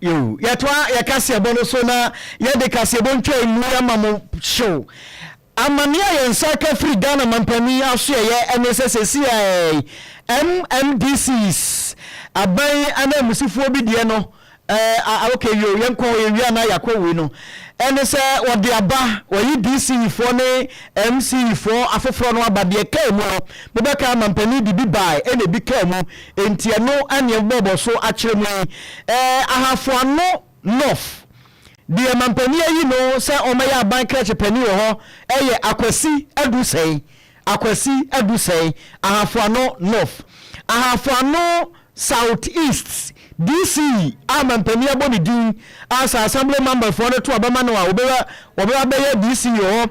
yo yatwa yakasiebo no so na yede kasiebo ntwa emu amamo show amania yensaka free Ghana mampani aso ye NSSC MMDCE aban ana musifo bi de no okay yo yenko ewia na yakwa no ene se wode aba oyi DC fo ne MC fo afoforo no abade ka mu bebeka mampani di bi bai ene bi ka mu entie no ane bobo so akire mu ahafo ano north di mampani yi no se omaya aban kreche pani wo ho eye akwasi adusei ahafo ano north ahafo ano southeast DC amampani aboni din as assembly member for the two abama no obeba be DC yo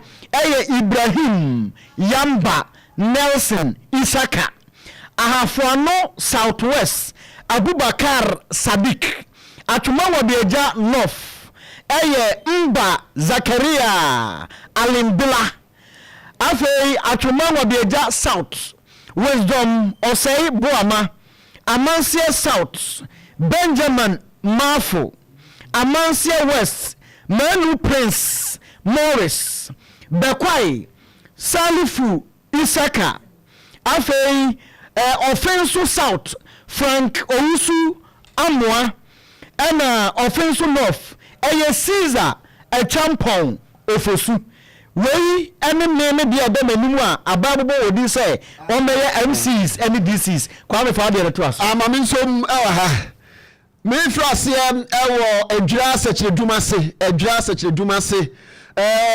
Ibrahim Yamba Nelson Isaka Ahafuano Southwest Abubakar Sadiq atuma wabeja North Mba Zakaria Alimbila afei atuma wabeja South Wisdom Osei Boama Amansia South Benjamin Mafo Amansia West Manu Prince Morris Bekwai Salifu Isaka afei Opemsuo South Frank Ousu Amwa ana Opemsuo North Caesar Champon Ofosu wei ene meme dia be manimu a ababo odi say on meye MCs and DCs kwa me fa de to aso amame nsom ha me frase ewo adwira Sekyere dumase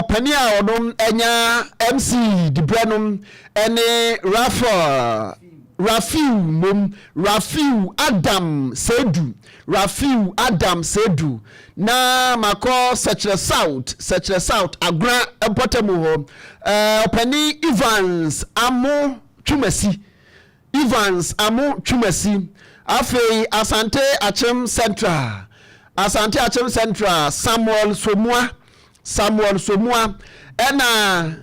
pani a odom enya MC dibrenom ene Rafiu Adam Sedu na mako Sekyere South agra empotemu ho pani Evans Amu Twumasi afei Asante Achem Central Samuel Somua ena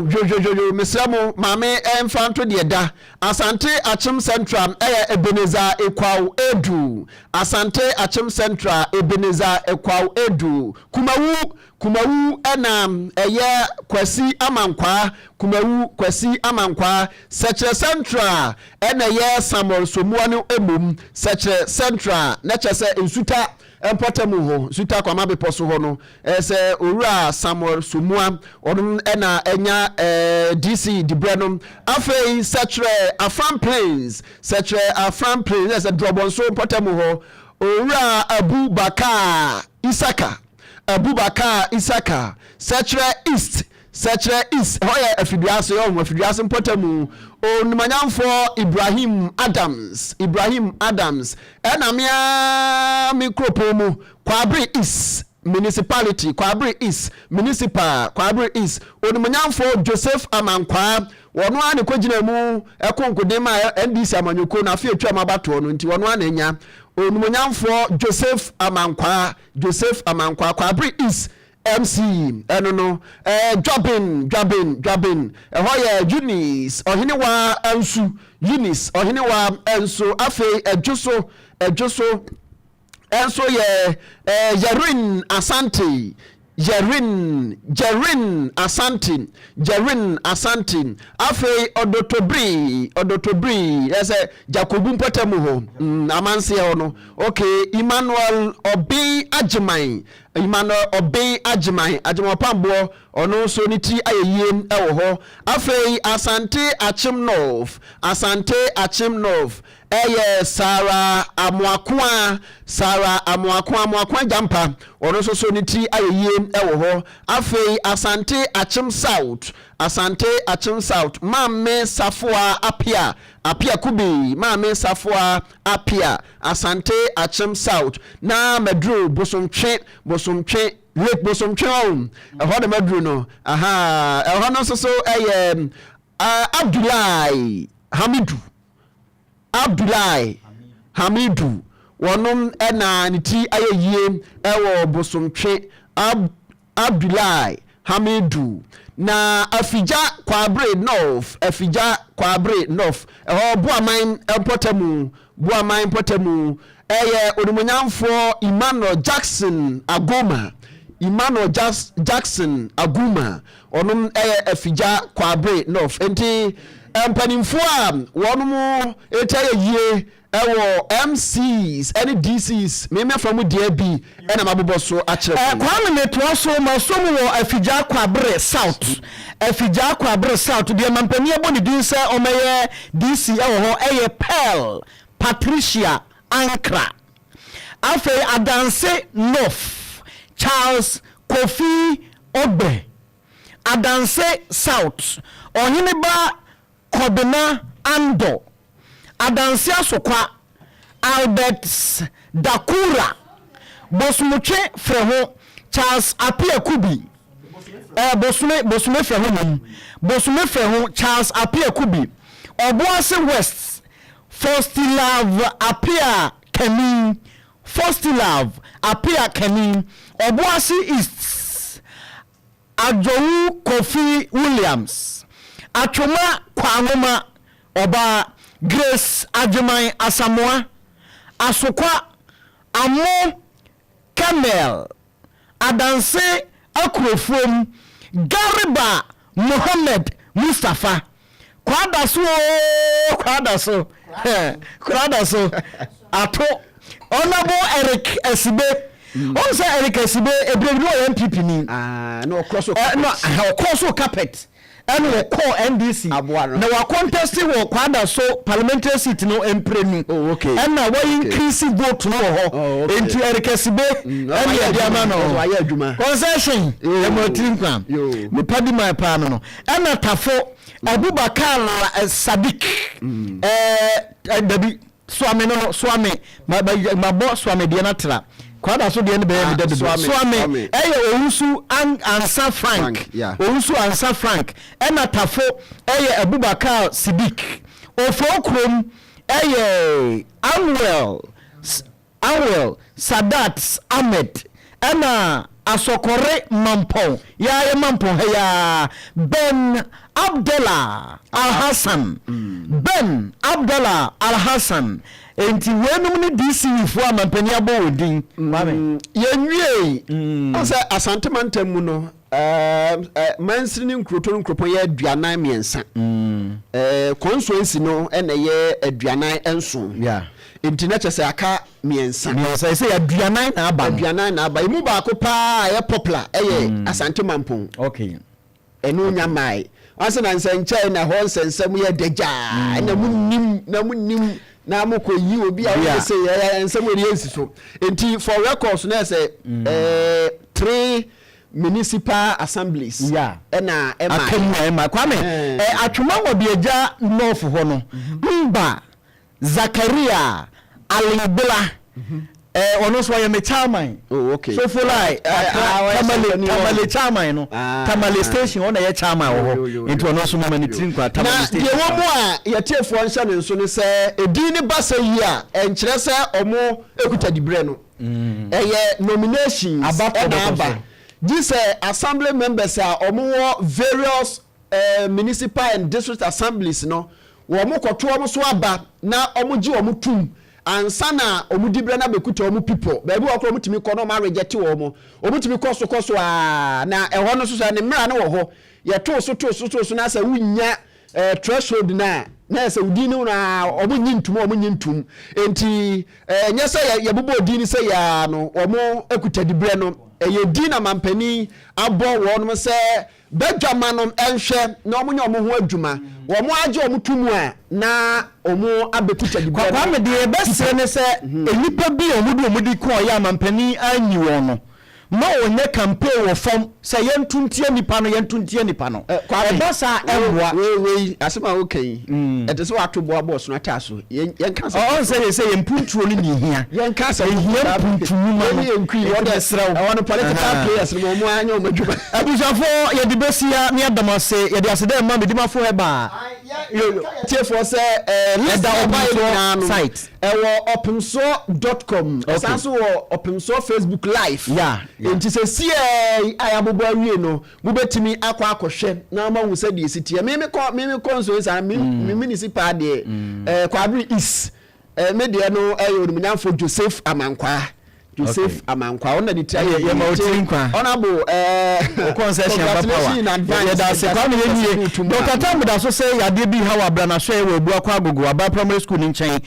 jo mesramo mame emfanto de da Asante Achem Central Ebenezer Ekwau Edu Asante Achem Central Ebenezer Ekwau Edu Kumawu ena Kwasi Amankwa Sekyere Central ena Samuel Somua no emum Sekyere Central na chese ensuta empotemu ho suta kwa mabeposo ho no se owura Samuel Somua odum ena enya DC dibrenom afei Sekyere Afram Plains se drobonso empotemu ho owura Abubakar Isaka Sekyere East hoya afiduase empotemu onumanyamfo Ibrahim Adams ena mia mikropomu Kwabri East municipality Kwabri East onumanyamfo Joseph Amankwa wono ane kogina mu ekonkodema NDC amanyoko na afie atwa mabato no nti wono anenya onumanyamfo Joseph Amankwa Kwabri East MC no Jobin hoya Eunice ohinewa enso afei ejoso enso ye Jerin Asante afei Odotobri ese Jacobu mpotemu ho amanse ho no okay Emmanuel Obi Ajiman Pambo ono so ni ti ayeyem ewo ho afei Asante Achem North Sarah Amuakwa jampa ono so ni ti ayeyem ewo ho afei Asante Achem South Mame Safua Apia Kubi Mame Safua Apia Asante Achem South na medru bosomtwe Lake bosomtwe on ehode medru no ehode no so Abdullahi Hamidu wonom ena niti ayeyie ewo bosomtwe Abdullahi Hamidu na afija kwabre north buaman potamu eye onumunyamfo Emmanuel Jackson Aguma onum eye afija kwabre north enti empanimfo a wonumu etaye yie ewo MCs any DCs me from dia bi ena mabobo so a kire kwame netwa so masomu wo afija kwabre south dia mampani aboni din se omeye DC ewo ho eye Pearl Patricia Ankra afe adanse North Charles Kofi Ogbe adanse South Ohiniba Kobina Ando adanse asokwa Albert Dakura bosumuche freho Charles Apia Kubi bosume freho Charles Apia Kubi Obuase West Fostilav Apia Kenin Obuase East Ajowu Kofi Williams Achoma Kwangoma Oba Grace Ajumai Asamoah Asokwa Amo Kamel Adanse Akrofom Gariba Mohammed Mustafa Kwadaso Ato Honorable Eric Esibe also Eric Esibe ebrebi o MPP ni no cross carpet and we call NDC now we contest wo Kwadaso parliamentary seat no emprenu and now we increase vote no into Eric Esibe and the amano concession e mo trinkwa me padi my pa no and atafo Abubakar Sadiq Dabi Swame mabo Swame Dianatra Kwada so de be Swame Owusu Ansa Frank Owusu Ansa Frank Enatafo Abubakar Sadiq Ofokrom Anwel Sadat Ahmed Ena Asokore Mampong ya Mampong ya Ben Abdallah Al-Hassan enti wenum ni DC fo amampani abo odin yenwie ose Asante mantamu no mansiri ni nkropo ye aduanan miensa constituency no ena ye aduanan enso enti na chese aka miensa say aduanan na aba imu ba ko pa ye popular Asante mampong enu nyamai ase na nsenche na ho nsensem ye deja na munnim na amoko yi obi a wo say ensem we yensi so enti for records na say 3 municipal assemblies na ema kwame atwuma wo bieja north ho no mba Zakaria Alibela ono so ye me chairman so for like Tamale chairman no Tamale station ona ye chairman wo into ono so mama ni trinkwa Tamale station na ye wo mo a ye tiefo nsa ne nso ne se edi ni basa yi a enkire se omo ekuta dibre no eye nominations aba this assembly members are omo various municipal and district assemblies no wo mo koto omo so aba na omo ji omo tum ansana omudibre na bekuta omu people ba bi wakro mutimi ko no ma reject wo omutimi koso na eho no so ne mra na wo ho ye to so na sa wunya threshold na sa udini na omunyi ntum enti nyesa ye bobo odini se ya no omo ekuta dibre no ye dina mampani abo wo no se bedwama no enhwe na omunya omo ho adwuma wo mo age omutumu a na omo abekuta dibre kwa me de besere ne se enipa bi omudi ko ya mampani anyi wo no ma onye campaign wo fom se yentuntie nipa no kwa bosa enwa we asema okay etese wato boabo so na taso yenka se yempuntuo ni hia yenka se hia puntumu ma no yenkui wode sraw awon political players no mo anya o madwuma abusafo ye de besia ne adamase ye de asede ma medimafo heba for say list the site opemsuo.com also Opemsuo Facebook live enti se see ayabobo awie no mo betimi akwa akohwe na ma hu se de sitie me konso sa me municipal de kwabri is me de no onuminamfo Joseph Amankwa Amankwa ona di try ye ma otiri nkwa honorable concession power ye da se kwa me nie Dr. Tamda so say yade bi ha wa bra na so e we bu akwa agogo aba primary school ni nchen